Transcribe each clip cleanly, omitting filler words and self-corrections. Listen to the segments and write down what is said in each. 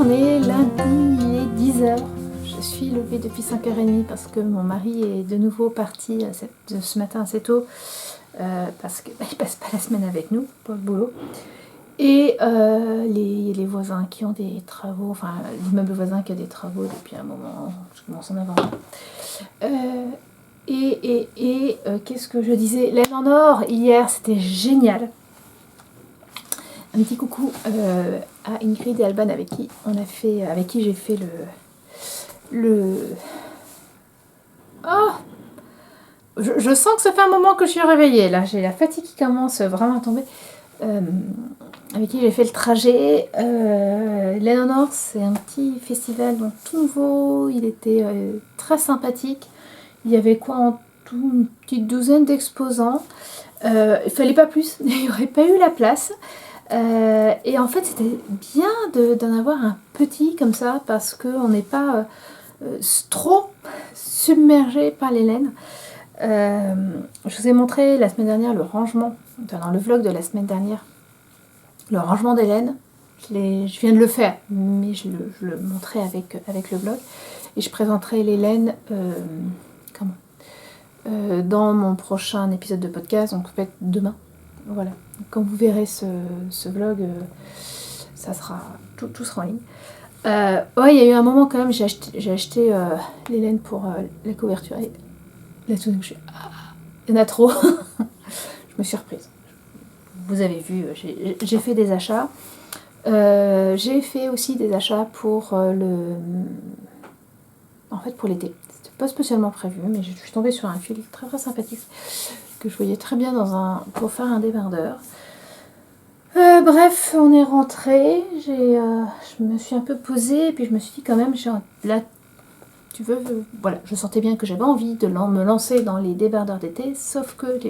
on est lundi, il est 10h. Je suis levée depuis 5h30 parce que mon mari est de nouveau parti ce matin assez tôt parce qu'il ne passe pas la semaine avec nous pour le boulot. Et les voisins qui ont des travaux, enfin l'immeuble voisin qui a des travaux depuis un moment, je commence à en avoir un. Qu'est-ce que je disais? Laine en or, hier, c'était génial. Un petit coucou à Ingrid et Alban avec qui j'ai fait Oh, je sens que ça fait un moment que je suis réveillée, là, j'ai la fatigue qui commence vraiment à tomber. Avec qui j'ai fait le trajet. Laine en or, c'est un petit festival donc tout nouveau, il était très sympathique. Il y avait quoi en tout, une petite douzaine d'exposants. Il fallait pas plus, il n'y aurait pas eu la place. Et en fait, c'était bien d'en avoir un petit comme ça parce qu'on n'est pas trop submergé par les laines. Je vous ai montré la semaine dernière le rangement, dans le vlog de la semaine dernière, le rangement des laines. Je viens de le faire, mais je le montrerai avec le vlog. Et je présenterai les laines dans mon prochain épisode de podcast, donc peut-être demain. Voilà. Quand vous verrez ce vlog, ça sera tout sera en ligne. Ouais, il y a eu un moment quand même, j'ai acheté les laines pour la couverture. Et là, tout d'un coup, il y en a trop. Je me suis reprise. Vous avez vu, j'ai fait des achats. J'ai fait aussi des achats pour pour l'été. C'était pas spécialement prévu, mais je suis tombée sur un fil très très sympathique que je voyais très bien pour faire un débardeur. Bref, on est rentré. Je me suis un peu posée et puis je me suis dit quand même, là, voilà, je sentais bien que j'avais envie de me lancer dans les débardeurs d'été, sauf que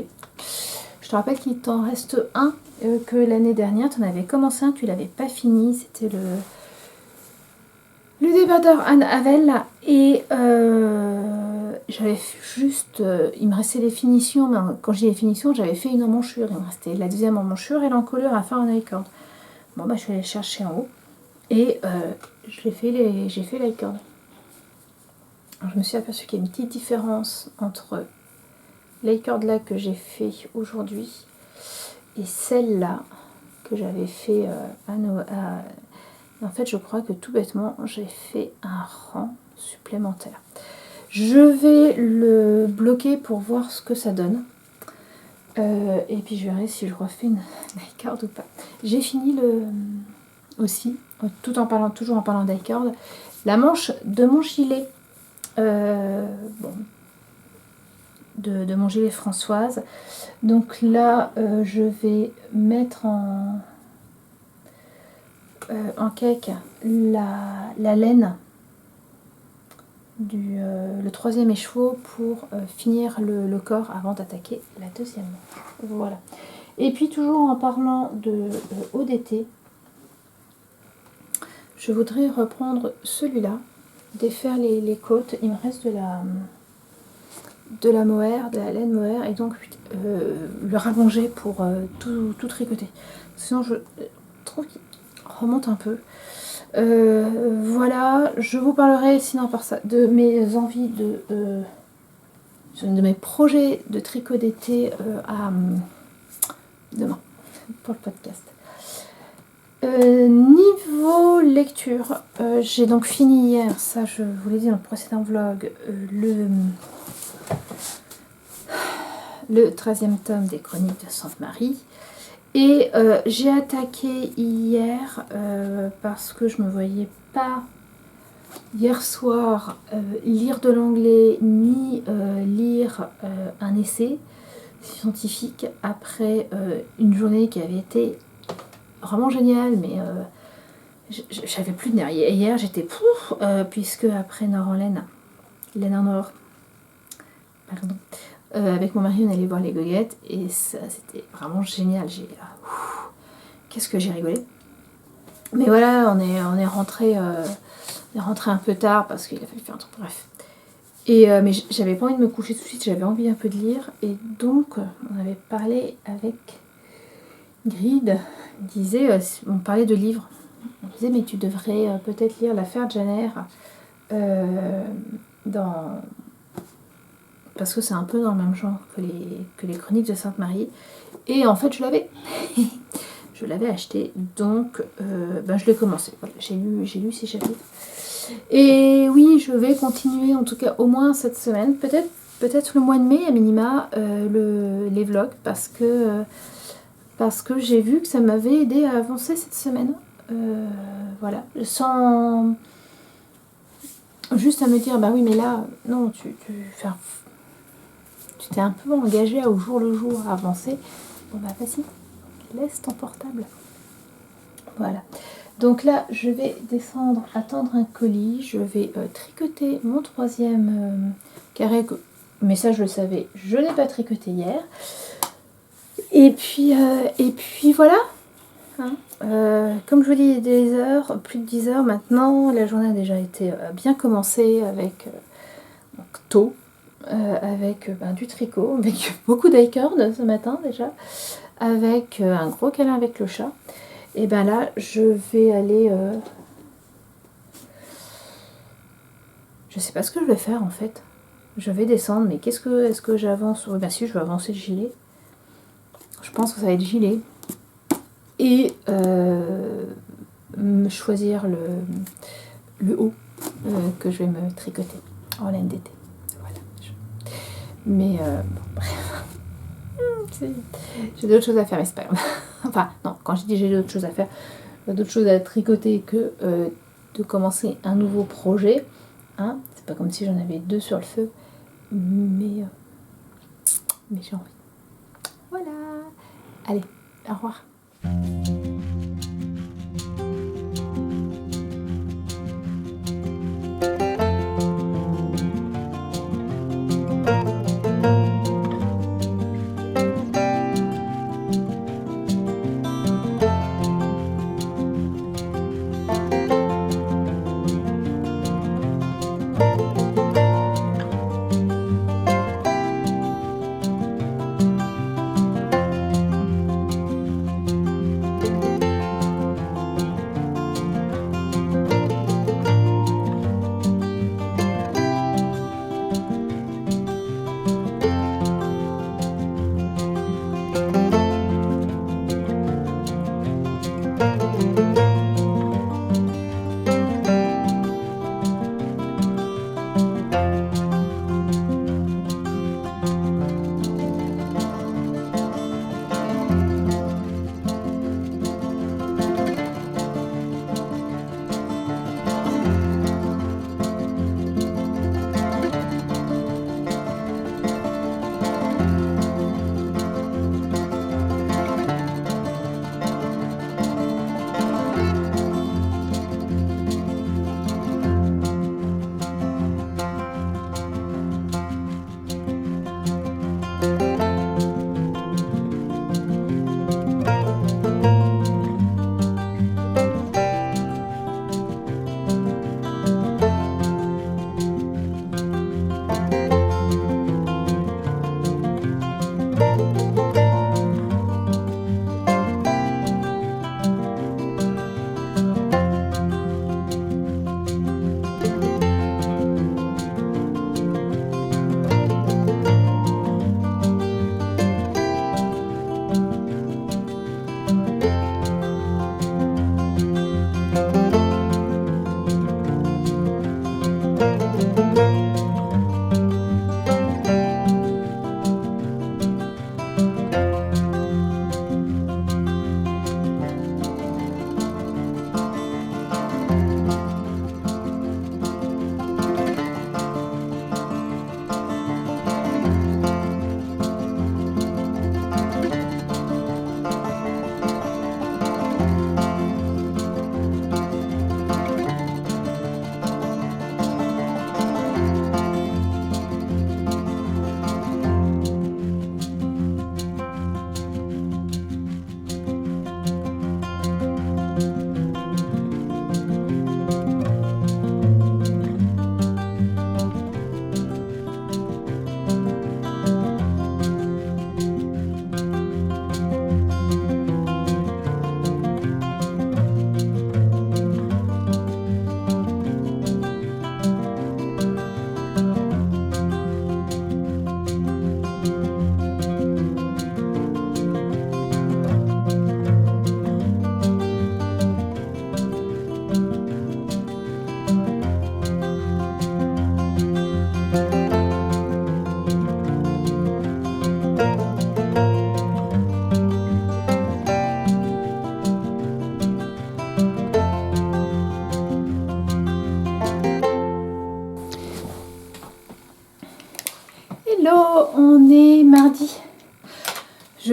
je te rappelle qu'il t'en reste un, que l'année dernière, tu en avais commencé un, tu l'avais pas fini, c'était le débardeur Anne Havel, et j'avais juste, il me restait les finitions, mais quand j'ai les finitions, j'avais fait une emmanchure, il me restait la deuxième emmanchure et l'encolure à faire en high-cord. Bon bah je vais aller chercher en haut, et j'ai fait l'high-cord. Je me suis aperçue qu'il y a une petite différence entre l'high-cord là que j'ai fait aujourd'hui et celle-là que j'avais fait en fait, je crois que tout bêtement, j'ai fait un rang supplémentaire. Je vais le bloquer pour voir ce que ça donne. Et puis je verrai si je refais une high-cord ou pas. J'ai fini aussi, toujours en parlant d'high-cord, la manche de mon gilet. De mon gilet Françoise. Donc là, je vais mettre en cake la laine le troisième écheveau pour finir le corps avant d'attaquer la deuxième manche. Voilà. Et puis toujours en parlant de haut d'été, je voudrais reprendre celui-là, défaire les côtes. Il me reste de la mohair, de la laine mohair, et donc le rallonger pour tout tricoter. Sinon je trouve qu'il remonte un peu. Voilà, je vous parlerai sinon par ça de mes envies de mes projets de tricot d'été demain pour le podcast. Niveau lecture, j'ai donc fini hier, ça je vous l'ai dit dans le précédent vlog, le 13e tome des Chroniques de Sainte-Marie. Et j'ai attaqué hier parce que je ne me voyais pas hier soir lire de l'anglais ni lire un essai scientifique après une journée qui avait été vraiment géniale, mais j'avais plus de nerfs. Hier j'étais puisque après Nord en laine en or, pardon. Avec mon mari, on allait voir les goguettes et ça, c'était vraiment génial. Qu'est-ce que j'ai rigolé. Mais voilà, on est rentré un peu tard parce qu'il a fallu faire un truc, bref. Mais j'avais pas envie de me coucher tout de suite, j'avais envie un peu de lire. Et donc, on avait parlé avec Grid, on parlait de livres. me disait, mais tu devrais peut-être lire l'affaire Jenner parce que c'est un peu dans le même genre que les Chroniques de Sainte-Marie. Et en fait, je l'avais. Je l'avais acheté, donc je l'ai commencé. Voilà, j'ai lu 6 chapitres. Et oui, je vais continuer, en tout cas au moins cette semaine, peut-être le mois de mai à minima, les vlogs, parce que j'ai vu que ça m'avait aidé à avancer cette semaine. Voilà, sans juste à me dire, bah oui, mais là, non, tu t'es un peu engagé au jour le jour à avancer. Bon bah vas-y, laisse ton portable. Voilà. Donc là, je vais descendre, attendre un colis. Je vais tricoter mon 3e carré. Mais ça, je le savais, je n'ai pas tricoté hier. Et puis voilà. Hein. Comme je vous dis, des heures, plus de 10 heures maintenant. La journée a déjà été bien commencée avec tôt, avec du tricot, avec beaucoup d'icorn ce matin déjà, avec un gros câlin avec le chat. Et ben là, je vais aller... Je sais pas ce que je vais faire en fait. Je vais descendre, mais est-ce que j'avance? Ben si, je vais avancer le gilet. Je pense que ça va être gilet. Et choisir le haut que je vais me tricoter en laine d'été. Voilà. Mais bon, bref. J'ai d'autres choses à faire, mais c'est pas grave. Enfin, non, quand je dis j'ai d'autres choses à faire, d'autres choses à tricoter que de commencer un nouveau projet. Hein. C'est pas comme si j'en avais 2 sur le feu, mais j'ai envie. Voilà. Allez, au revoir.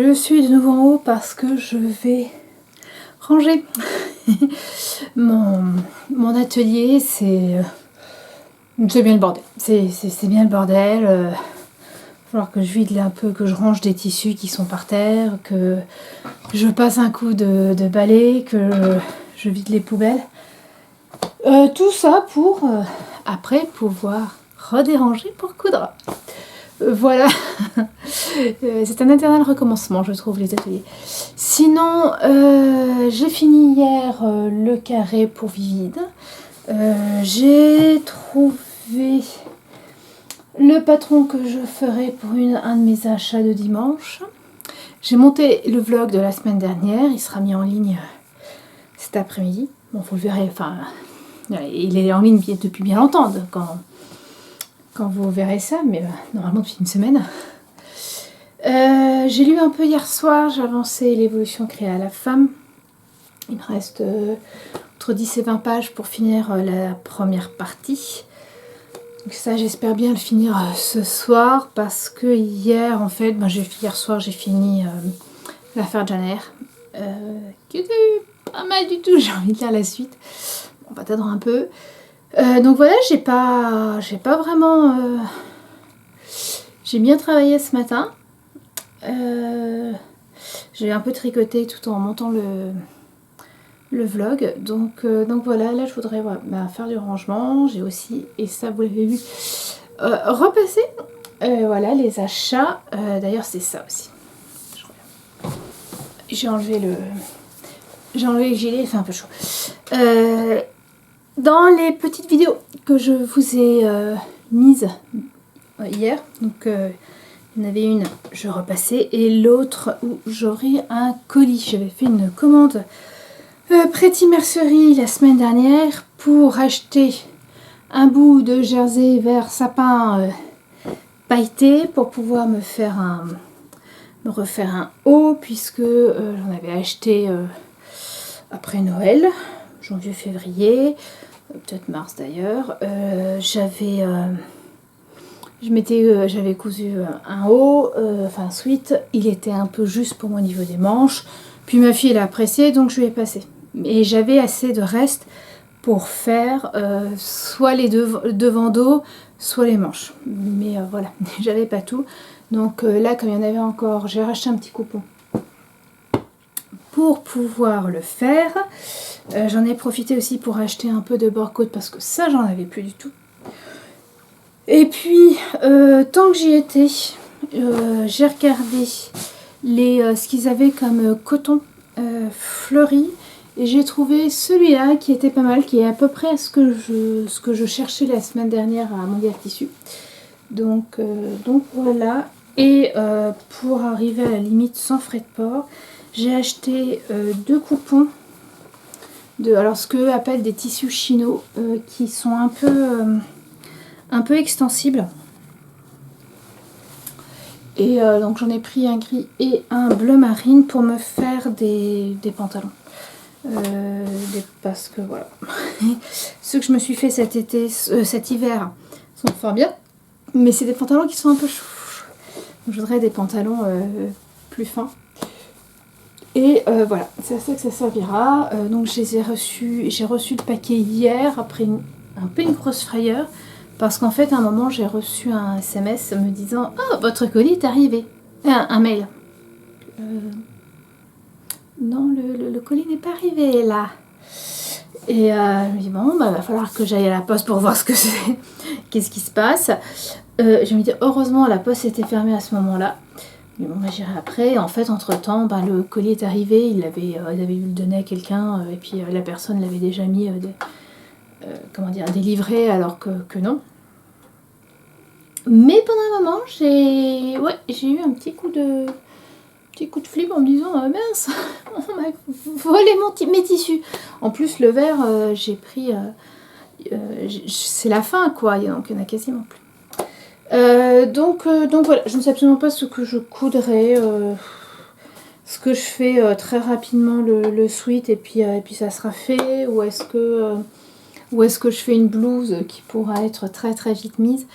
Je suis de nouveau en haut parce que je vais ranger mon atelier. C'est bien le bordel. C'est bien le bordel. Il va falloir que je vide un peu, que je range des tissus qui sont par terre, que je passe un coup de balai, que je vide les poubelles. Tout ça pour après pouvoir redéranger pour coudre. Voilà. C'est un éternel recommencement, je trouve, les ateliers. Sinon, j'ai fini hier le carré pour Vivide. J'ai trouvé le patron que je ferai pour un de mes achats de dimanche. J'ai monté le vlog de la semaine dernière. Il sera mis en ligne cet après-midi. Bon, vous le verrez. Enfin, il est en ligne depuis bien longtemps quand vous verrez ça, mais normalement depuis une semaine. J'ai lu un peu hier soir, j'ai avancé l'évolution créée à la femme. Il me reste entre 10 et 20 pages pour finir la première partie. Donc ça, j'espère bien le finir ce soir, parce que hier, en fait, hier soir, j'ai fini l'affaire Janer, qui était pas mal du tout. J'ai envie de lire la suite. On va attendre un peu. Donc voilà, j'ai pas vraiment... J'ai bien travaillé ce matin. J'ai un peu tricoté tout en montant le vlog. Donc voilà, là je voudrais faire du rangement. J'ai aussi, et ça vous l'avez vu, repassé voilà les achats. D'ailleurs c'est ça aussi. J'ai enlevé le gilet, il fait un peu chaud. Dans les petites vidéos que je vous ai mises hier, donc il y en avait une, je repassais, et l'autre où j'aurai un colis. J'avais fait une commande Pretty Mercerie la semaine dernière pour acheter un bout de jersey vert sapin pailleté pour pouvoir me refaire un haut, puisque j'en avais acheté après Noël, janvier-février, peut-être mars d'ailleurs. J'avais cousu un haut, enfin un sweat, il était un peu juste pour moi au niveau des manches, puis ma fille elle a apprécié, donc je lui ai passé. Et j'avais assez de reste pour faire soit les devant dos, soit les manches. Mais voilà, j'avais pas tout. Donc là, comme il y en avait encore, j'ai racheté un petit coupon pour pouvoir le faire. J'en ai profité aussi pour acheter un peu de bord-côte, parce que ça, j'en avais plus du tout. Et puis, tant que j'y étais, j'ai regardé ce qu'ils avaient comme coton fleuri. Et j'ai trouvé celui-là qui était pas mal, qui est à peu près ce que je cherchais la semaine dernière à Mondial Tissu. Donc voilà. Et pour arriver à la limite sans frais de port, j'ai acheté 2 coupons alors ce qu'eux appellent des tissus chino, qui sont un peu extensibles. Et donc j'en ai pris un gris et un bleu marine pour me faire des pantalons. Parce que voilà, ceux que je me suis fait cet hiver sont fort bien, mais c'est des pantalons qui sont un peu chauds. Donc, je voudrais des pantalons plus fins. Et voilà, c'est à ça que ça servira. Donc j'ai reçu le paquet hier, après un peu une grosse frayeur, parce qu'en fait à un moment j'ai reçu un SMS me disant « Oh, votre colis est arrivé !» Un mail. Non, le colis n'est pas arrivé là. Et je me dis bon, va falloir que j'aille à la poste pour voir ce que c'est. Qu'est-ce qui se passe. Je me dis heureusement la poste était fermée à ce moment-là. Mais bon, j'irai après. En fait, entre-temps, le colis est arrivé. Il avait eu le donner à quelqu'un, et puis la personne l'avait déjà mis délivré, alors que non. Mais pendant un moment, j'ai eu un petit coup de flip en me disant mince, on m'a volé mes tissus. En plus le vert, j'ai pris c'est la fin quoi, donc il n'y en a quasiment plus. Donc voilà, je ne sais absolument pas ce que je coudrais. Ce que je fais très rapidement le sweat et puis ça sera fait, ou est-ce que ou est-ce que je fais une blouse qui pourra être très très vite mise?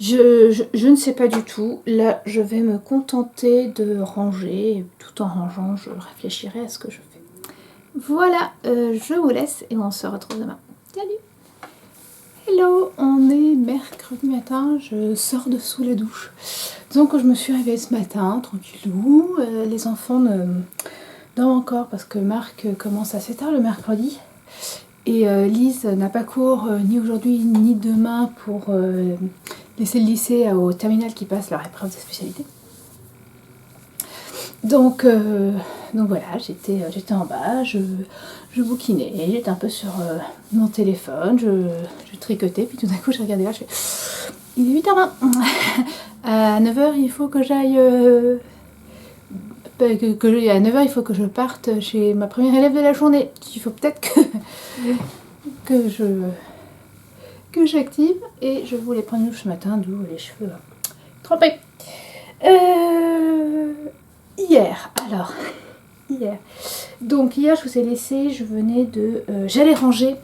Je ne sais pas du tout. Là, je vais me contenter de ranger. Tout en rangeant, je réfléchirai à ce que je fais. Voilà, je vous laisse et on se retrouve demain. Salut! Hello, on est mercredi matin, je sors de sous la douche. Donc je me suis réveillée ce matin, tranquillou. Les enfants dorment encore parce que Marc commence assez tard le mercredi. Et Lise n'a pas cours ni aujourd'hui ni demain pour laisser le lycée au terminal qui passe leur épreuve de spécialité. Donc voilà, j'étais en bas, je bouquinais, j'étais un peu sur mon téléphone, je tricotais, puis tout d'un coup je regardais là, je fais il est 8h20. À 9h il faut que j'aille à 9h il faut que je parte chez ma première élève de la journée. Il faut peut-être que j'active, et je voulais prendre une douche ce matin, d'où les cheveux trempés. Hier, donc hier je vous ai laissé, je venais de, j'allais ranger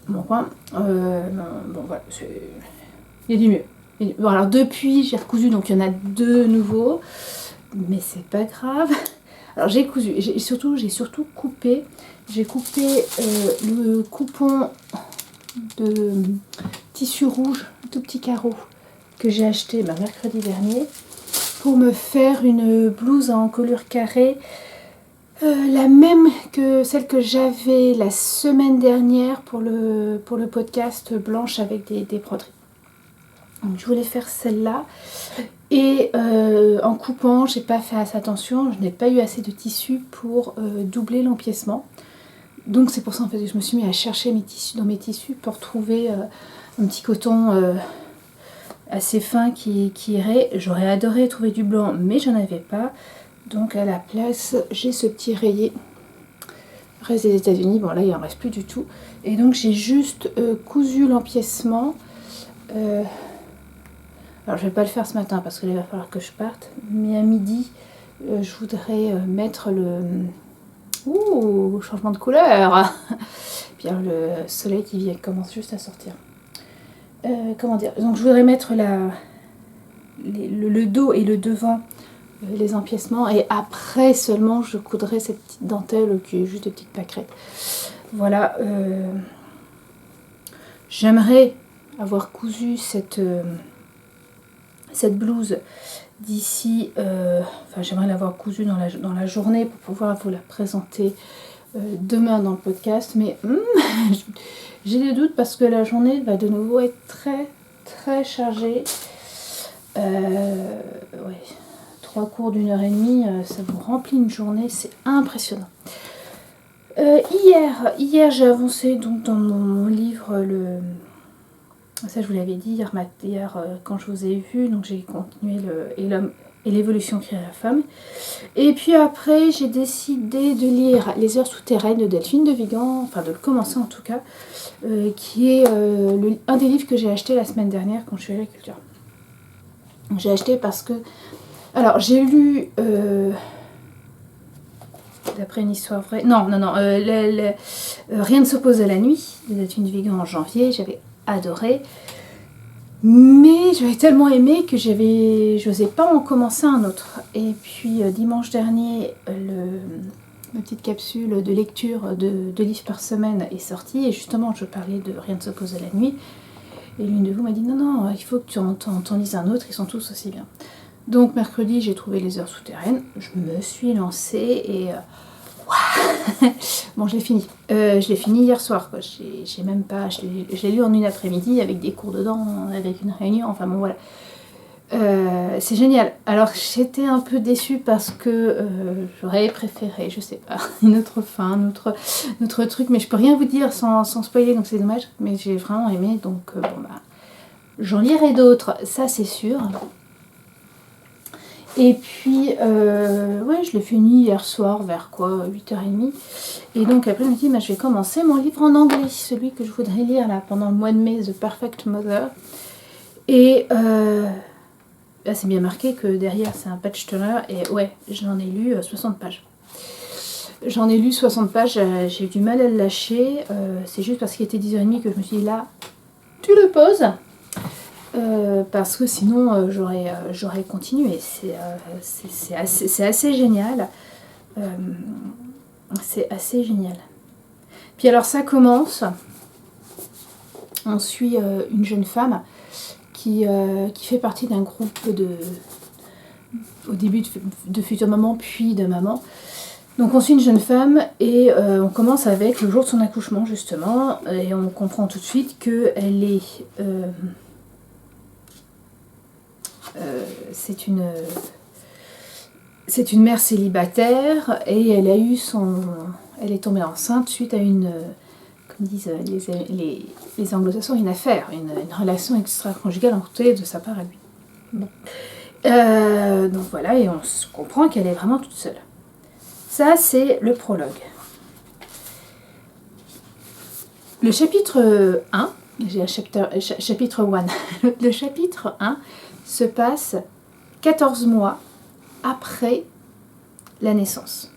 mon coin, bon voilà, il y a du mieux. Bon alors depuis j'ai recousu, donc il y en a 2 nouveaux, mais c'est pas grave. Alors j'ai cousu, j'ai surtout coupé, j'ai coupé le coupon de tissu rouge, tout petit carreau, que j'ai acheté mercredi dernier, pour me faire une blouse en encolure carrée, la même que celle que j'avais la semaine dernière pour le podcast, blanche avec des broderies. Donc je voulais faire celle-là, et en coupant, j'ai pas fait assez attention, je n'ai pas eu assez de tissu pour doubler l'empiècement. Donc c'est pour ça en fait que je me suis mis à chercher dans mes tissus pour trouver un petit coton assez fin qui irait. J'aurais adoré trouver du blanc, mais j'en avais pas. Donc à la place, j'ai ce petit rayé. Reste des États-Unis, bon là il en reste plus du tout. Et donc j'ai juste cousu l'empiècement. Alors je vais pas le faire ce matin parce que là il va falloir que je parte. Mais à midi, je voudrais mettre le... Ouh, changement de couleur. Bien le soleil qui commence juste à sortir. Comment dire, donc je voudrais mettre le dos et le devant, les empiècements, et après seulement je coudrai cette petite dentelle qui est juste des petites pâquerettes. Voilà, j'aimerais avoir cousu cette blouse d'ici, enfin j'aimerais l'avoir cousue dans la journée pour pouvoir vous la présenter demain dans le podcast, mais j'ai des doutes parce que la journée va de nouveau être très très chargée. Ouais, 3 cours d'1h30, ça vous remplit une journée, c'est impressionnant. Hier j'ai avancé donc dans mon livre, ça je vous l'avais dit hier quand je vous ai vu, donc j'ai continué l'homme et l'évolution créée à la femme. Et puis après, j'ai décidé de lire Les Heures souterraines de Delphine de Vigan, enfin de le commencer en tout cas, qui est un des livres que j'ai acheté la semaine dernière quand je suis allée à la culture. J'ai acheté parce que... Alors, j'ai lu... d'après une histoire vraie... Non, Rien ne s'oppose à la nuit, de Delphine de Vigan en janvier, j'avais adoré. Mais j'avais tellement aimé que j'osais pas en commencer un autre. Et puis dimanche dernier, ma petite capsule de lecture de 2 livres par semaine est sortie. Et justement, je parlais de Rien ne s'oppose à la nuit. Et l'une de vous m'a dit non, il faut que tu en lises un autre, ils sont tous aussi bien. Donc mercredi, j'ai trouvé Les Heures souterraines. Je me suis lancée et... Bon, je l'ai fini. Je l'ai fini hier soir, quoi. J'ai même pas... Je l'ai lu en une après-midi avec des cours dedans, avec une réunion, enfin bon, voilà. C'est génial. Alors, j'étais un peu déçue parce que j'aurais préféré, je sais pas, une autre fin, notre truc, mais je peux rien vous dire sans spoiler, donc c'est dommage. Mais j'ai vraiment aimé, donc bon, bah, j'en lirai d'autres, ça c'est sûr. Et puis, ouais, je l'ai fini hier soir vers quoi, 8h30. Et donc après, je me dis, bah, je vais commencer mon livre en anglais, celui que je voudrais lire là pendant le mois de mai, The Perfect Mother. Et là, c'est bien marqué que derrière, c'est un patch turner. Et ouais, j'en ai lu 60 pages. J'en ai lu 60 pages, j'ai eu du mal à le lâcher. C'est juste parce qu'il était 10h30 que je me suis dit là, tu le poses. Parce que sinon j'aurais continué. C'est assez génial. C'est assez génial. Puis alors ça commence. On suit une jeune femme qui fait partie d'un groupe au début de futures mamans puis de maman. Donc on suit une jeune femme et on commence avec le jour de son accouchement justement et on comprend tout de suite qu'elle est c'est une mère célibataire et elle est tombée enceinte suite à une, comme disent les anglo-saxons, une affaire, une relation extra-conjugale entre de sa part à lui. Bon. Donc voilà, et on comprend qu'elle est vraiment toute seule. Ça, c'est le prologue. Le chapitre 1, j'ai un chapitre 1, le chapitre 1 se passe 14 mois après la naissance.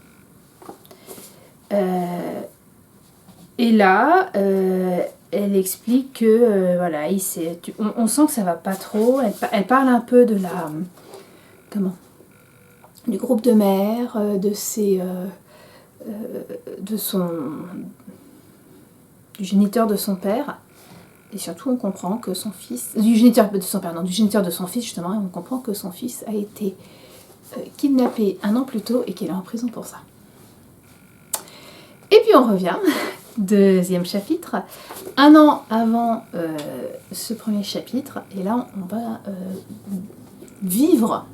Et là, elle explique que, voilà, on sent que ça va pas trop. Elle parle un peu de du groupe de mères, du géniteur de son père. Et surtout, on comprend que son fils... Du géniteur de son fils, justement, et on comprend que son fils a été kidnappé 1 an plus tôt et qu'il est en prison pour ça. Et puis on revient, 2e chapitre, 1 an avant ce premier chapitre, et là on va vivre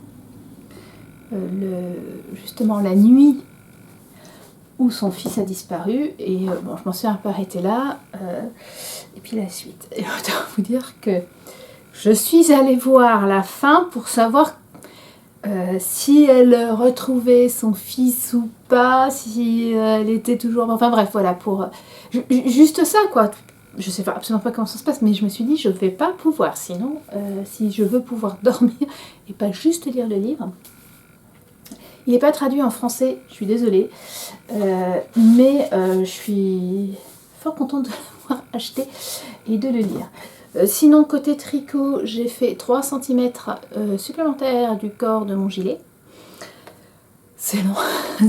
justement la nuit où son fils a disparu, et bon, je m'en suis un peu arrêtée là, et puis la suite. Et autant vous dire que je suis allée voir la fin pour savoir si elle retrouvait son fils ou pas, si elle était toujours... Enfin bref, voilà, pour... juste ça, quoi. Je sais absolument pas comment ça se passe, mais je me suis dit, je vais pas pouvoir, sinon, si je veux pouvoir dormir et pas juste lire le livre... Il n'est pas traduit en français, je suis désolée, mais je suis fort contente de l'avoir acheté et de le lire. Sinon, côté tricot, j'ai fait 3 cm supplémentaires du corps de mon gilet. C'est long,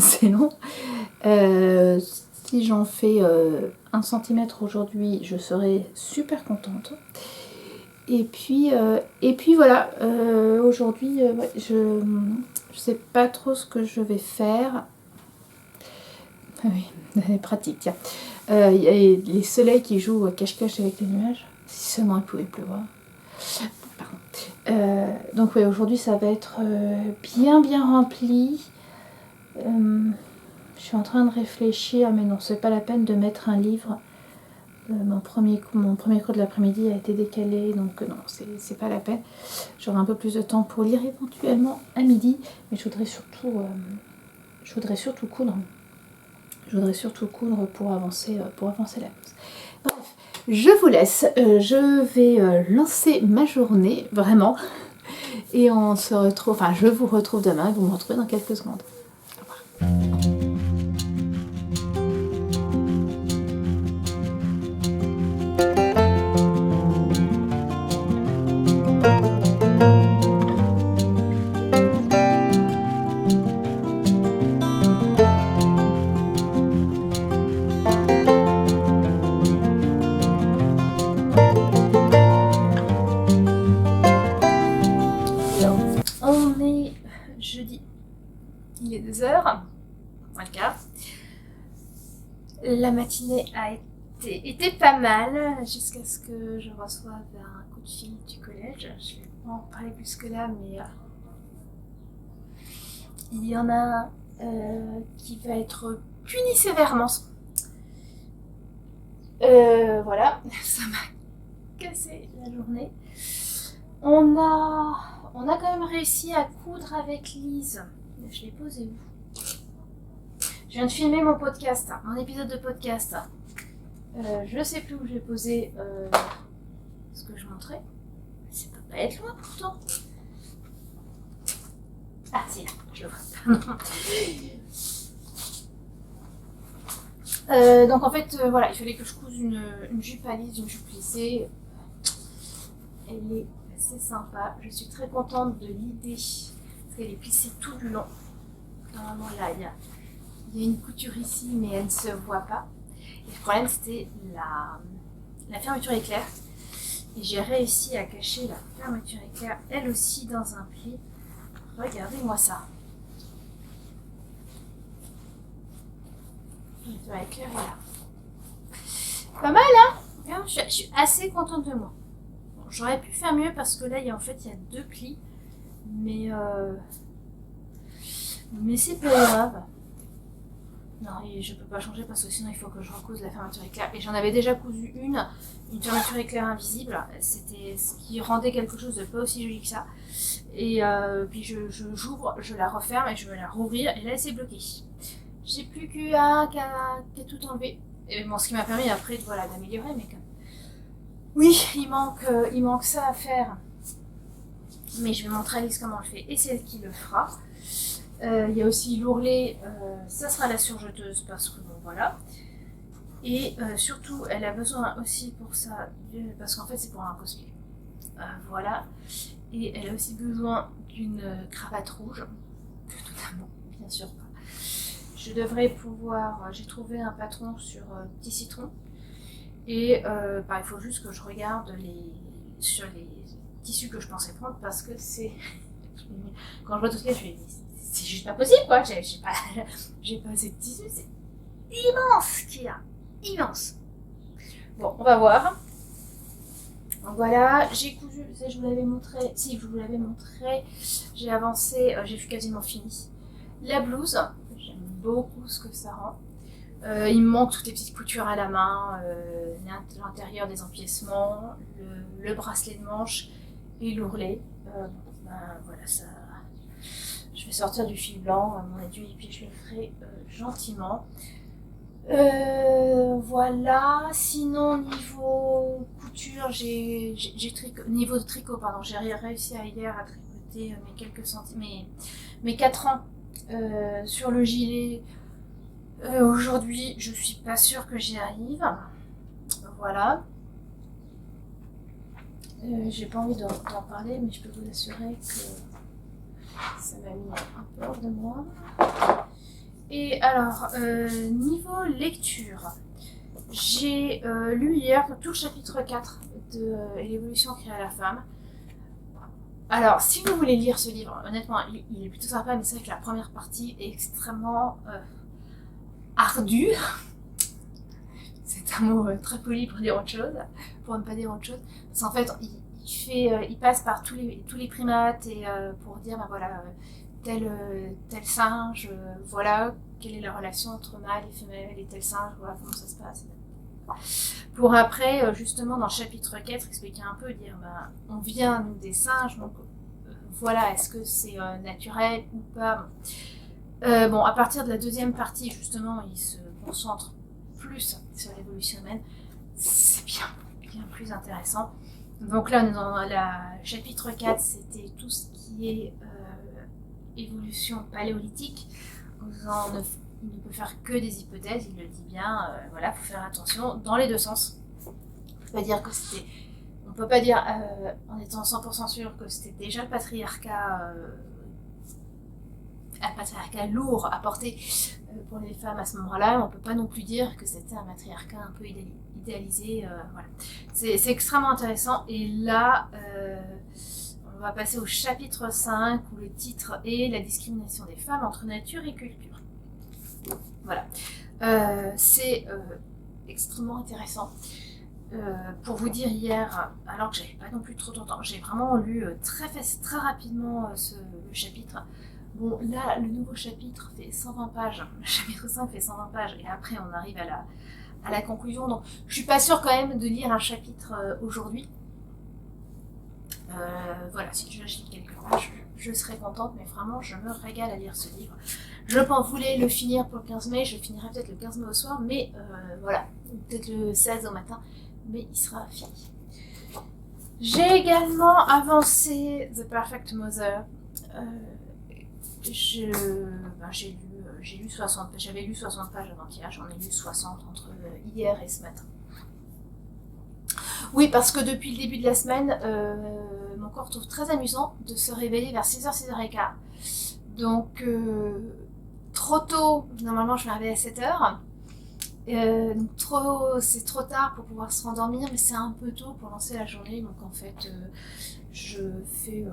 c'est long. Si j'en fais 1 cm aujourd'hui, je serai super contente. Et puis voilà, aujourd'hui, ouais, je sais pas trop ce que je vais faire. Ah oui, pratique, tiens. Il y a les soleils qui jouent cache-cache avec les nuages. Si seulement il pouvait pleuvoir. Pardon. Donc oui, aujourd'hui ça va être bien rempli. Je suis en train de réfléchir, mais non, c'est pas la peine de mettre un livre. Mon premier cours de l'après-midi a été décalé, donc non, c'est pas la peine. J'aurai un peu plus de temps pour lire éventuellement à midi, mais je voudrais surtout coudre. Je voudrais surtout coudre pour avancer la pause. Bref, je vous laisse. Je vais lancer ma journée, vraiment. Et on se retrouve, enfin je vous retrouve demain, vous me retrouvez dans quelques secondes. Au revoir. On est jeudi, il est 2h, voilà. La matinée a été pas mal jusqu'à ce que je reçoive un coup de fil du collège. Je vais pas en parler plus que là, mais il y en a un qui va être puni sévèrement. Voilà, ça m'a cassé la journée. On a quand même réussi à coudre avec Lise. Je l'ai posé où? Je viens de filmer mon podcast, mon épisode de podcast. Je sais plus où j'ai posé ce que je montrais. Ça peut pas être loin pourtant. Ah si, là, je le vois. Donc en fait, voilà, il fallait que je couse une jupe à lisse, une jupe plissée. Elle est assez sympa. Je suis très contente de l'idée parce qu'elle est plissée tout du long. Normalement là, il y a une couture ici, mais elle ne se voit pas. Et le problème, c'était la fermeture éclair. Et j'ai réussi à cacher la fermeture éclair, elle aussi, dans un pli. Regardez-moi ça. La fermeture éclair est là. Pas mal, hein? Je suis assez contente de moi. Bon, j'aurais pu faire mieux parce que là, il y a 2 plis. Mais c'est pas grave. Non, et je peux pas changer parce que sinon il faut que je recouse la fermeture éclair. Et j'en avais déjà cousu une fermeture éclair invisible. C'était ce qui rendait quelque chose de pas aussi joli que ça. Et puis j'ouvre, je la referme et je vais la rouvrir. Et là, elle s'est bloquée. J'ai plus qu'à tout enlever. Et bon, ce qui m'a permis après voilà, d'améliorer, mais quand même. Oui, il manque ça à faire. Mais je vais montrer à Alice comment on le fait. Et c'est elle qui le fera. Il y a aussi l'ourlet, ça sera la surjeteuse parce que bon voilà. Et surtout, elle a besoin aussi pour ça, parce qu'en fait c'est pour un cosplay. Voilà. Et elle a aussi besoin d'une cravate rouge, notamment, bien sûr pas. Je devrais pouvoir, j'ai trouvé un patron sur Petit Citron. Et il faut juste que je regarde sur les tissus que je pensais prendre parce que c'est. Quand je vois tout ce qu'il y a, je me dis, c'est juste pas possible quoi, j'ai pas assez de tissu, c'est immense qu'il y a, immense. Bon, on va voir. Donc voilà, j'ai cousu, ça je vous l'avais montré, si je vous l'avais montré, j'ai avancé, j'ai quasiment fini. La blouse, j'aime beaucoup ce que ça rend. Il me manque toutes les petites coutures à la main, l'intérieur des empiècements, le bracelet de manche et l'ourlet. Voilà, ça. Je vais sortir du fil blanc à mon aiguille et puis je le ferai gentiment. Voilà. Sinon niveau couture, niveau de tricot, pardon, j'ai réussi hier à tricoter mes 4 ans sur le gilet. Aujourd'hui, je suis pas sûre que j'y arrive. Voilà. J'ai pas envie d'en parler, mais je peux vous assurer que ça m'a mis un peu hors de moi. Et alors, niveau lecture, j'ai lu hier tout le chapitre 4 de l'évolution créée à la femme. Alors, si vous voulez lire ce livre, honnêtement, il est plutôt sympa, mais c'est vrai que la première partie est extrêmement ardue. C'est un mot très poli pour dire autre chose, pour ne pas dire autre chose. Parce qu'en fait, il passe par tous les primates et pour dire, voilà, tel singe, voilà, quelle est la relation entre mâle et femelle et tel singe, voilà comment ça se passe. Pour après, justement, dans le chapitre 4, expliquer un peu, dire, on vient des singes, donc voilà, est-ce que c'est naturel ou pas. Bon, à partir de la deuxième partie, justement, il se concentre plus sur l'évolution humaine. C'est bien plus intéressant. Donc là, dans le chapitre 4, c'était tout ce qui est évolution paléolithique. On ne peut faire que des hypothèses, il le dit bien. Voilà, faut faire attention dans les deux sens. On peut pas dire en étant 100% sûr que c'était déjà le patriarcat. Un patriarcat lourd à porter pour les femmes à ce moment-là. On ne peut pas non plus dire que c'était un matriarcat un peu idéalisé. Voilà. C'est extrêmement intéressant. Et là, on va passer au chapitre 5 où le titre est « La discrimination des femmes entre nature et culture ». Voilà. C'est extrêmement intéressant. Pour vous dire, hier, alors que j'avais pas non plus trop de temps, j'ai vraiment lu très rapidement le chapitre. Bon, là, le nouveau chapitre fait 120 pages. Le chapitre 5 fait 120 pages. Et après, on arrive à la conclusion. Donc, je suis pas sûre quand même de lire un chapitre aujourd'hui. Voilà, si je lis quelques pages, je serai contente. Mais vraiment, je me régale à lire ce livre. Je voulais le finir pour le 15 mai. Je le finirai peut-être le 15 mai au soir. Mais voilà, peut-être le 16 au matin. Mais il sera fini. J'ai également avancé The Perfect Mother. j'ai lu 60, j'avais lu 60 pages avant-hier, j'en ai lu 60 entre hier et ce matin. Oui, parce que depuis le début de la semaine, mon corps trouve très amusant de se réveiller vers 6h, 6h15. Donc, trop tôt, normalement je me réveille à 7h. C'est trop tard pour pouvoir se rendormir, mais c'est un peu tôt pour lancer la journée. Donc en fait, je fais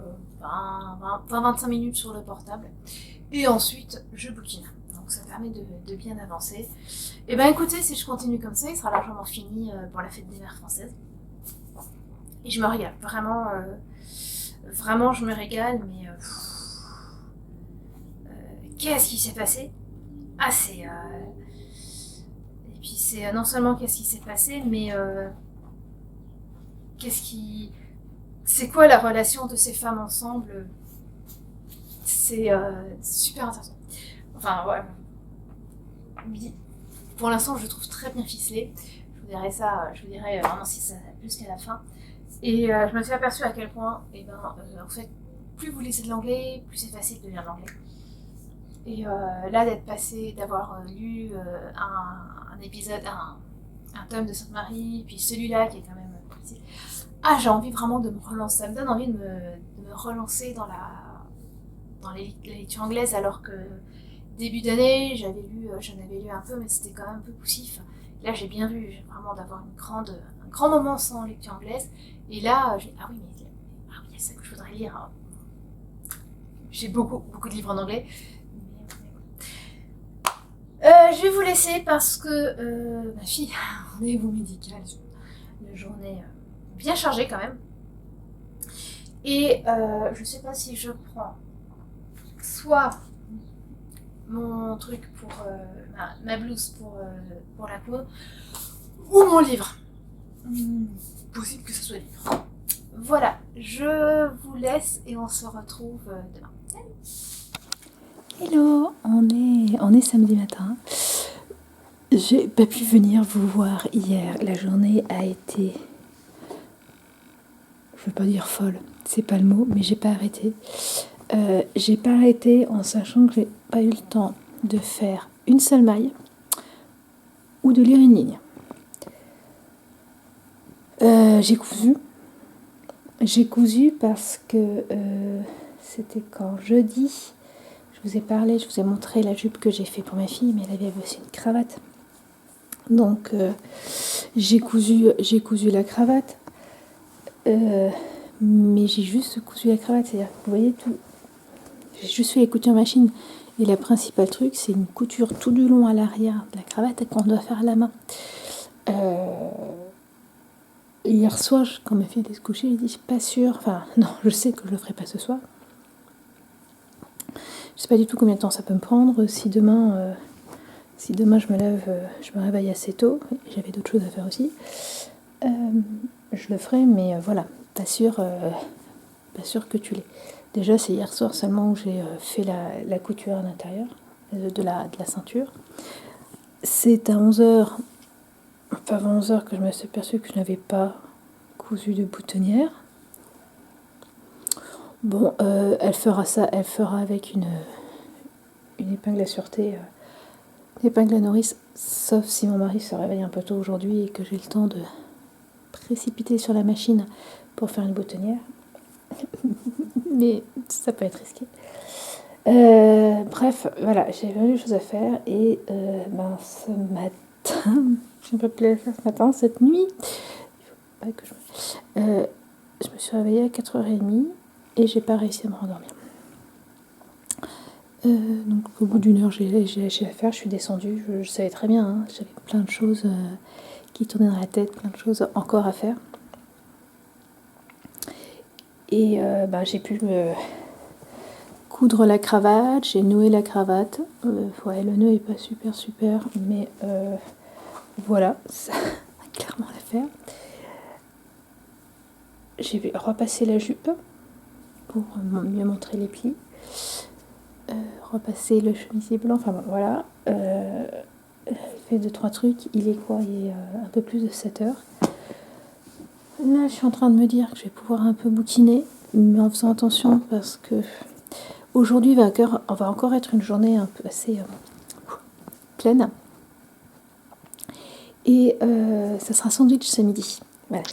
20-25 minutes sur le portable. Et ensuite, je bouquine. Donc ça permet de bien avancer. Et ben écoutez, si je continue comme ça, il sera largement fini pour la fête des mères françaises. Et je me régale. Vraiment, vraiment je me régale, mais qu'est-ce qui s'est passé? Ah, c'est... Et puis c'est non seulement qu'est-ce qui s'est passé, mais c'est quoi la relation de ces femmes ensemble? C'est super intéressant. Enfin, ouais. Pour l'instant, je le trouve très bien ficelé. Je vous dirai vraiment si ça plus qu'à la fin. Et je me suis aperçue à quel point, en fait, plus vous lisez de l'anglais, plus c'est facile de lire l'anglais. Et là, d'avoir lu un épisode, un tome de Sainte-Marie, puis celui-là qui est quand même... Ah, j'ai envie vraiment de me relancer. Ça me donne envie de me relancer dans la lecture anglaise, alors que début d'année, j'en avais lu un peu, mais c'était quand même un peu poussif. Là, j'ai bien vu, vraiment d'avoir un grand moment sans lecture anglaise. Et là, ah oui, il y a ça que je voudrais lire. J'ai beaucoup de livres en anglais. Je vais vous laisser parce que ma fille a un rendez-vous médical. La journée bien chargée quand même. Et je sais pas si je prends soit mon truc pour ma blouse pour la peau ou mon livre. Possible que ce soit livre. Voilà, je vous laisse et on se retrouve demain. Hello, on est samedi matin. J'ai pas pu venir vous voir hier. La journée a été, je veux pas dire folle, c'est pas le mot, mais j'ai pas arrêté. J'ai pas arrêté en sachant que j'ai pas eu le temps de faire une seule maille ou de lire une ligne. J'ai cousu parce que c'était quand jeudi. Je vous ai parlé, je vous ai montré la jupe que j'ai fait pour ma fille, mais elle avait aussi une cravate. Donc j'ai cousu la cravate, mais j'ai juste cousu la cravate, c'est-à-dire que vous voyez tout, j'ai juste fait les coutures machine. Et le principal truc, c'est une couture tout du long à l'arrière de la cravate qu'on doit faire à la main. Hier soir, quand ma fille était se coucher, j'ai dit, je suis pas sûre, enfin non, je sais que je le ferai pas ce soir. Je sais pas du tout combien de temps ça peut me prendre. Si demain je me lève, je me réveille assez tôt, j'avais d'autres choses à faire aussi, je le ferai, mais voilà, pas sûr que tu l'aies. Déjà, c'est hier soir seulement où j'ai fait la couture à l'intérieur de la ceinture. C'est à 11h, enfin avant 11h, que je me suis aperçue que je n'avais pas cousu de boutonnière. Bon, elle fera avec une épingle à sûreté, une épingle à nourrice, sauf si mon mari se réveille un peu tôt aujourd'hui et que j'ai le temps de précipiter sur la machine pour faire une boutonnière. Mais ça peut être risqué. Bref, voilà, j'ai vraiment des choses à faire et ce matin, j'ai pas pu la faire ce matin, cette nuit, il faut pas que je me suis réveillée à 4h30 et j'ai pas réussi à me rendormir. Donc au bout d'une heure, j'ai lâché à faire, je suis descendue, je savais très bien, hein, j'avais plein de choses qui tournaient dans la tête, plein de choses encore à faire. Et j'ai pu me coudre la cravate, j'ai noué la cravate. Ouais, le nœud est pas super, mais voilà, ça a clairement à faire. J'ai repassé la jupe pour mieux montrer les plis. Repasser le chemisier blanc, enfin bon, voilà. Fait 2-3 trucs, il est quoi? Il est un peu plus de 7h. Là, je suis en train de me dire que je vais pouvoir un peu bouquiner, mais en faisant attention parce que Aujourd'hui on va encore être une journée un peu assez pleine. Et ça sera sandwich ce midi. Voilà,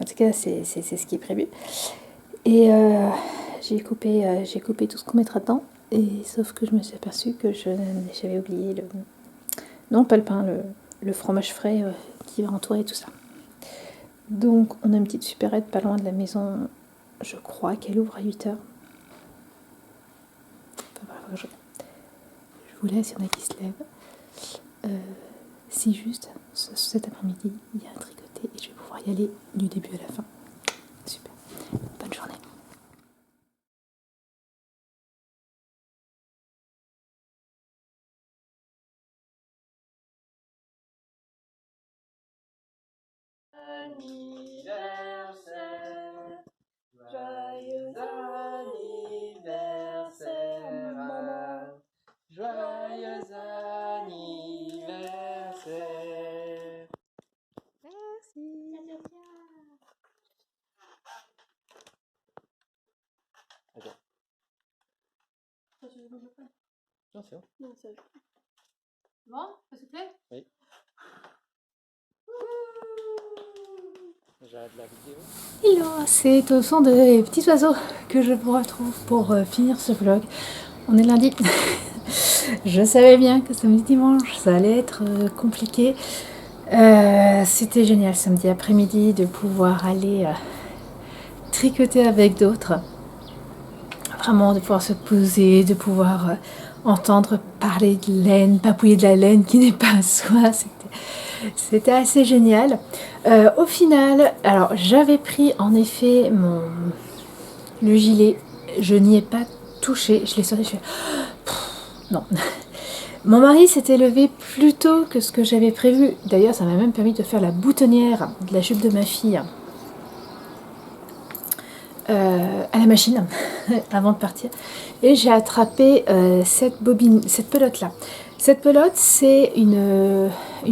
en tout cas c'est ce qui est prévu. Et j'ai coupé tout ce qu'on mettra dedans. Et sauf que je me suis aperçue que j'avais oublié le... Non, pas le pain, le fromage frais qui va entourer tout ça. Donc on a une petite supérette pas loin de la maison. Je crois qu'elle ouvre à 8h. Je vous laisse, il y en a qui se lèvent. Si juste, cet après-midi, il y a un tricoté et je vais pouvoir y aller du début à la fin. Super. Bonne journée. Anniversaire, joyeux anniversaire, maman. Joyeux anniversaire. Merci. Attends. Non, c'est bon. Non, ça... Bon, ça te plaît? Oui. J'arrête la vidéo. Hello, c'est au son des petits oiseaux que je vous retrouve pour finir ce vlog. On est lundi. Je savais bien que samedi dimanche ça allait être compliqué. C'était génial samedi après-midi de pouvoir aller tricoter avec d'autres. Vraiment de pouvoir se poser, de pouvoir entendre parler de laine, papouiller de la laine qui n'est pas à soi. C'était assez génial. Au final, alors j'avais pris en effet le gilet, je n'y ai pas touché, je l'ai sorti, je fais non. Mon mari s'était levé plus tôt que ce que j'avais prévu. D'ailleurs, ça m'a même permis de faire la boutonnière de la jupe de ma fille à la machine avant de partir. Et j'ai attrapé cette pelote là. Cette pelote, c'est une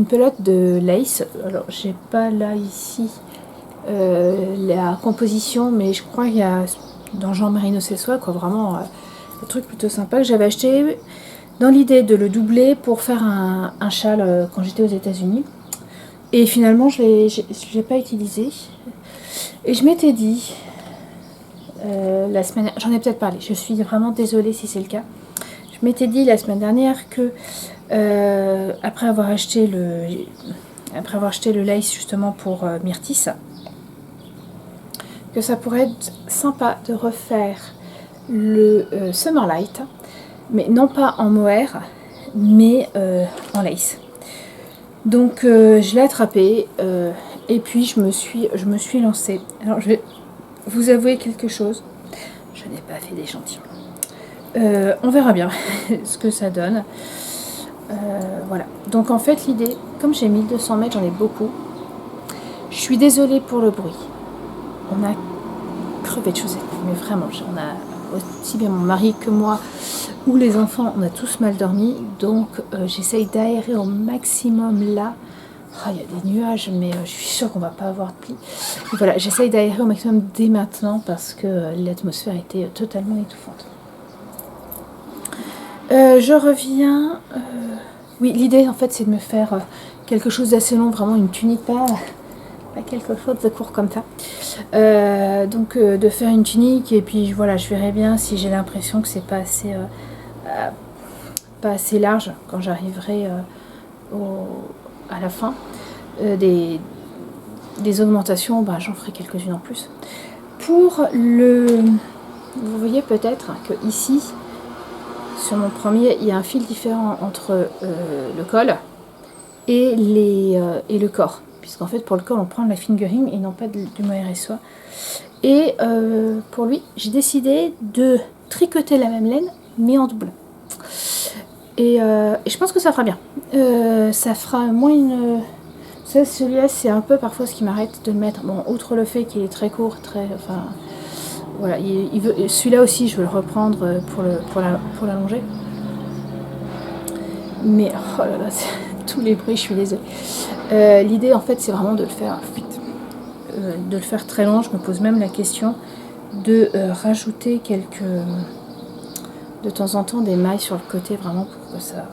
pelote de lace. Alors, j'ai pas là ici la composition, mais je crois qu'il y a dans Jean Merino c'est soi, quoi, vraiment un truc plutôt sympa que j'avais acheté dans l'idée de le doubler pour faire un châle quand j'étais aux États-Unis. Et finalement, je l'ai pas utilisé. Et je m'étais dit la semaine, j'en ai peut-être parlé. Je suis vraiment désolée si c'est le cas. Je m'étais dit la semaine dernière que après avoir acheté le lace justement pour Myrtis, que ça pourrait être sympa de refaire le Summerlight, mais non pas en mohair, mais en lace. Donc je l'ai attrapé et puis je me suis lancée. Alors je vais vous avouer quelque chose, je n'ai pas fait d'échantillon. On verra bien ce que ça donne. Voilà. Donc en fait l'idée, comme j'ai 1200 mètres, j'en ai beaucoup. Je suis désolée pour le bruit. On a crevé de chaussettes, mais vraiment, on a aussi bien mon mari que moi ou les enfants, on a tous mal dormi. Donc j'essaye d'aérer au maximum là. Oh, il y a des nuages, mais je suis sûre qu'on va pas avoir de pluie. Voilà, j'essaye d'aérer au maximum dès maintenant parce que l'atmosphère était totalement étouffante. Je reviens. Oui, l'idée en fait c'est de me faire quelque chose d'assez long, vraiment une tunique, pas quelque chose de court comme ça. Donc de faire une tunique et puis voilà, je verrai bien si j'ai l'impression que c'est pas assez large quand j'arriverai à la fin des augmentations, bah, j'en ferai quelques-unes en plus. Pour vous voyez peut-être que ici sur mon premier, il y a un fil différent entre le col et le corps. Puisqu'en fait, pour le col, on prend de la fingering et non pas du mohair et soie. Et pour lui, j'ai décidé de tricoter la même laine, mais en double. Et je pense que ça fera bien. Ça fera moins une... Celui-là, c'est un peu parfois ce qui m'arrête de le mettre. Bon, outre le fait qu'il est très court, enfin... Voilà, celui-là aussi, je veux le reprendre pour l'allonger. Mais, oh là là, tous les bruits, je suis désolée. L'idée, en fait, c'est vraiment de le faire vite. De le faire très long. Je me pose même la question de rajouter de temps en temps des mailles sur le côté, vraiment pour que ça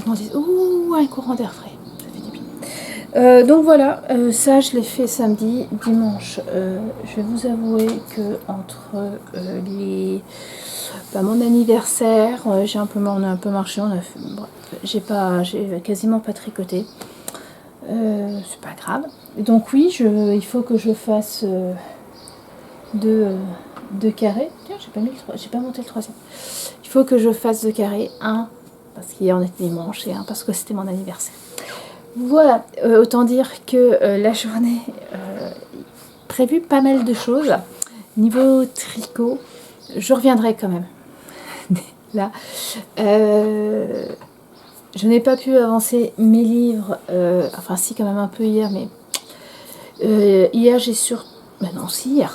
m'en dise, ouh, un courant d'air frais, ça fait du bien. Donc voilà, ça je l'ai fait samedi, dimanche. Je vais vous avouer que entre mon anniversaire, on a un peu marché, j'ai quasiment pas tricoté. C'est pas grave. Donc oui, il faut que je fasse deux carrés. Tiens, j'ai pas monté le troisième. Il faut que je fasse 2 carrés, un parce qu'hier on était dimanche et un parce que c'était mon anniversaire. Voilà, autant dire que la journée prévu pas mal de choses. Niveau tricot, je reviendrai quand même. Là, je n'ai pas pu avancer mes livres, enfin si quand même un peu hier, mais hier j'ai hier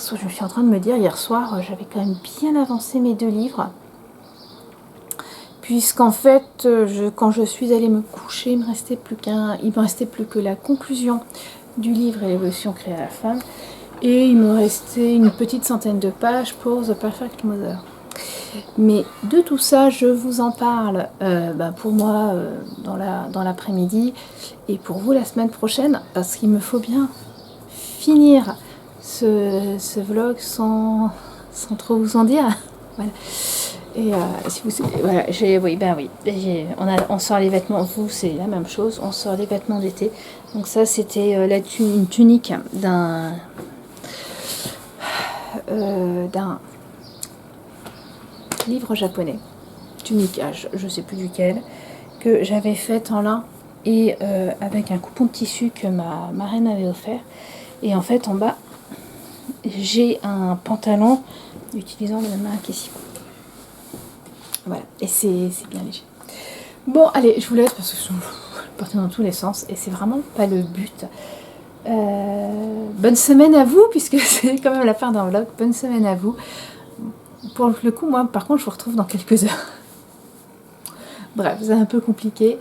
soir, je suis en train de me dire, hier soir j'avais quand même bien avancé mes 2 livres. Puisqu'en fait, quand je suis allée me coucher, il me restait plus que la conclusion du livre et l'évolution créée à la femme. Et il me restait une petite centaine de pages pour The Perfect Mother. Mais de tout ça, je vous en parle pour moi dans l'après-midi et pour vous la semaine prochaine, parce qu'il me faut bien finir ce vlog sans trop vous en dire. Voilà. Et si vous voilà, on sort les vêtements, vous c'est la même chose, on sort les vêtements d'été. Donc ça c'était une tunique d'un livre japonais, tunique, je sais plus duquel, que j'avais faite en lin et avec un coupon de tissu que ma marraine avait offert. Et en fait en bas j'ai un pantalon utilisant le même marque ici. Voilà, et c'est bien léger. Bon, allez, je vous laisse parce que je suis partie dans tous les sens et c'est vraiment pas le but. Bonne semaine à vous, puisque c'est quand même la fin d'un vlog. Bonne semaine à vous. Pour le coup, moi, par contre, je vous retrouve dans quelques heures. Bref, c'est un peu compliqué.